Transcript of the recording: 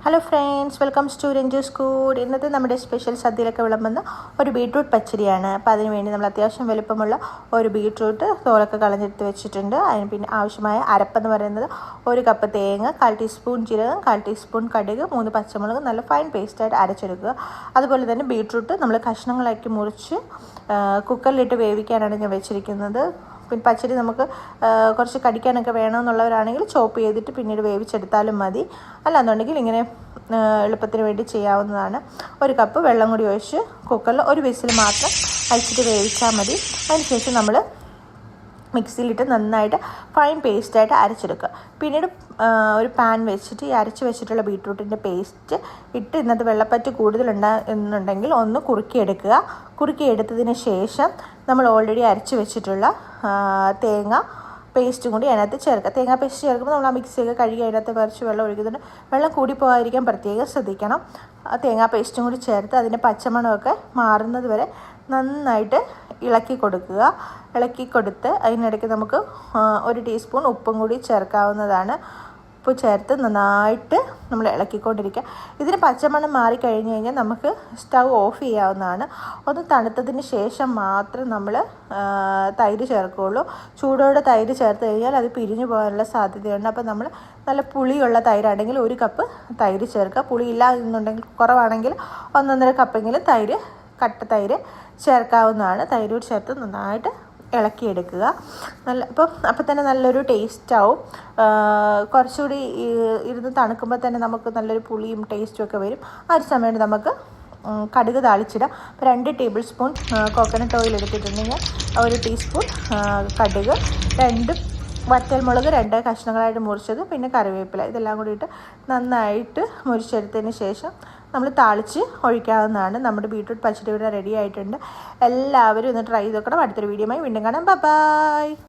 Hello friends, welcome to Ranju's food. ഇന്നത്തെ നമ്മുടെ special സദ്യയിലൊക്കെ വിളമ്പുന്ന ഒരു ബീട്രൂട്ട് പച്ചടിയാണ്. അപ്പോൾ അതിനുവേണ്ടി നമ്മൾ അത്യാവശ്യം വലുപ്പമുള്ള ഒരു ബീട്രൂട്ട് തോലൊക്കെ കളഞ്ഞെടുത്ത് വെച്ചിട്ടുണ്ട്. അതിന് പിന്നെ ആവശ്യമായ അരപ്പെന്ന് പറയുന്നത് 1 കപ്പ് തേങ്ങ, 1/4 ടീസ്പൂൺ ജീരകം, 1/4 ടീസ്പൂൺ കടുക്, 3 പച്ചമുളക് നല്ല ഫൈൻ പേസ്റ്റായിട്ട് അരച്ചെടുക്കുക. അതുപോലെ തന്നെ ബീട്രൂട്ട് നമ്മൾ കഷ്ണങ്ങളാക്കി മുറിച്ച് കുക്കറിലിട്ട് വേവിക്കാനാണ് ഞാൻ വെച്ചിരിക്കുന്നത്. പിന്നെ പച്ചടി നമുക്ക് കുറച്ച് കടിക്കാനൊക്കെ വേണമെന്നുള്ളവരാണെങ്കിൽ ചോപ്പ് ചെയ്തിട്ട് പിന്നീട് വേവിച്ചെടുത്താലും മതി. അല്ലാന്നുണ്ടെങ്കിൽ ഇങ്ങനെ എളുപ്പത്തിന് വേണ്ടി ചെയ്യാവുന്നതാണ്. 1 കപ്പ് വെള്ളം കൂടി ഒഴിച്ച് കുക്കറിൽ 1 വിസിൽ മാത്രം അഴിച്ചിട്ട് വേവിച്ചാൽ മതി. അതിനുശേഷം നമ്മൾ മിക്സിയിലിട്ട് നന്നായിട്ട് ഫൈൻ പേസ്റ്റായിട്ട് അരച്ചെടുക്കുക. പിന്നീട് ഒരു പാൻ വെച്ചിട്ട് ഈ അരച്ച് വെച്ചിട്ടുള്ള ബീട്രൂട്ടിൻ്റെ പേസ്റ്റ് ഇട്ട് ഇന്നത്തെ വെള്ളപ്പറ്റ് കൂടുതലുണ്ടെന്നുണ്ടെങ്കിൽ ഒന്ന് കുറുക്കിയെടുക്കുക. കുറുക്കിയെടുത്തതിന് ശേഷം നമ്മൾ ഓൾറെഡി അരച്ച് വെച്ചിട്ടുള്ള തേങ്ങ പേസ്റ്റും കൂടി അതിനകത്ത് ചേർക്കുക. തേങ്ങാ പേസ്റ്റ് ചേർക്കുമ്പോൾ നമ്മൾ ആ മിക്സിയൊക്കെ കഴുകി അതിനകത്ത് കുറച്ച് വെള്ളം ഒഴിക്കുന്നുണ്ട്. വെള്ളം കൂടി പോകാതിരിക്കാൻ പ്രത്യേകം ശ്രദ്ധിക്കണം. തേങ്ങാ പേസ്റ്റും കൂടി ചേർത്ത് അതിൻ്റെ പച്ചമണമൊക്കെ മാറുന്നത് വരെ നന്നായിട്ട് ഇളക്കി കൊടുക്കുക. ഇളക്കി കൊടുത്ത് അതിനിടയ്ക്ക് നമുക്ക് 1 ടീസ്പൂൺ ഉപ്പും കൂടി ചേർക്കാവുന്നതാണ്. ഉപ്പ് ചേർത്ത് നന്നായിട്ട് നമ്മൾ ഇളക്കിക്കൊണ്ടിരിക്കുക. ഇതിന് പച്ചമണം മാറിക്കഴിഞ്ഞ് കഴിഞ്ഞാൽ നമുക്ക് സ്റ്റൗ ഓഫ് ചെയ്യാവുന്നതാണ്. ഒന്ന് തണുത്തതിന് ശേഷം മാത്രം നമ്മൾ തൈര് ചേർക്കുകയുള്ളൂ. ചൂടോടെ തൈര് ചേർത്ത് കഴിഞ്ഞാൽ അത് പിരിഞ്ഞു പോകാനുള്ള സാധ്യതയുണ്ട്. അപ്പോൾ നമ്മൾ നല്ല പുളിയുള്ള തൈരാണെങ്കിൽ 1 കപ്പ് തൈര് ചേർക്കുക. പുളിയില്ല എന്നുണ്ടെങ്കിൽ കുറവാണെങ്കിൽ 1.5 കപ്പെങ്കിലും കട്ട തൈര് ചേർക്കാവുന്നതാണ്. തൈര് ചേർത്ത് നന്നായിട്ട് ഇളക്കിയെടുക്കുക. അപ്പം തന്നെ നല്ലൊരു ടേസ്റ്റാവും. കുറച്ചുകൂടി ഇരുന്ന് തണുക്കുമ്പോൾ തന്നെ നമുക്ക് നല്ലൊരു പുളിയും ടേസ്റ്റും ഒക്കെ വരും. ആ ഒരു സമയത്ത് നമുക്ക് കടുക് താളിച്ചിടാം. 2 ടേബിൾ സ്പൂൺ കോക്കനട്ട് ഓയിൽ എടുത്തിട്ടുണ്ടെങ്കിൽ 1 ടീസ്പൂൺ കടുക്, 2 വറ്റൽമുളക് 2 കഷ്ണങ്ങളായിട്ട് മുറിച്ചത്, പിന്നെ കറിവേപ്പില, ഇതെല്ലാം കൂടി ഇട്ട് നന്നായിട്ട് മുറിച്ചെടുത്തതിന് ശേഷം നമ്മൾ താളിച്ച് ഒഴിക്കാവുന്നതാണ്. നമ്മുടെ ബീട്രൂട്ട് പച്ചടി ഇവിടെ റെഡി ആയിട്ടുണ്ട്. എല്ലാവരും ഒന്ന് ട്രൈ ചെയ്ത് നോക്കണം. അടുത്തൊരു വീഡിയോയുമായി വീണ്ടും കാണാം. ബൈ.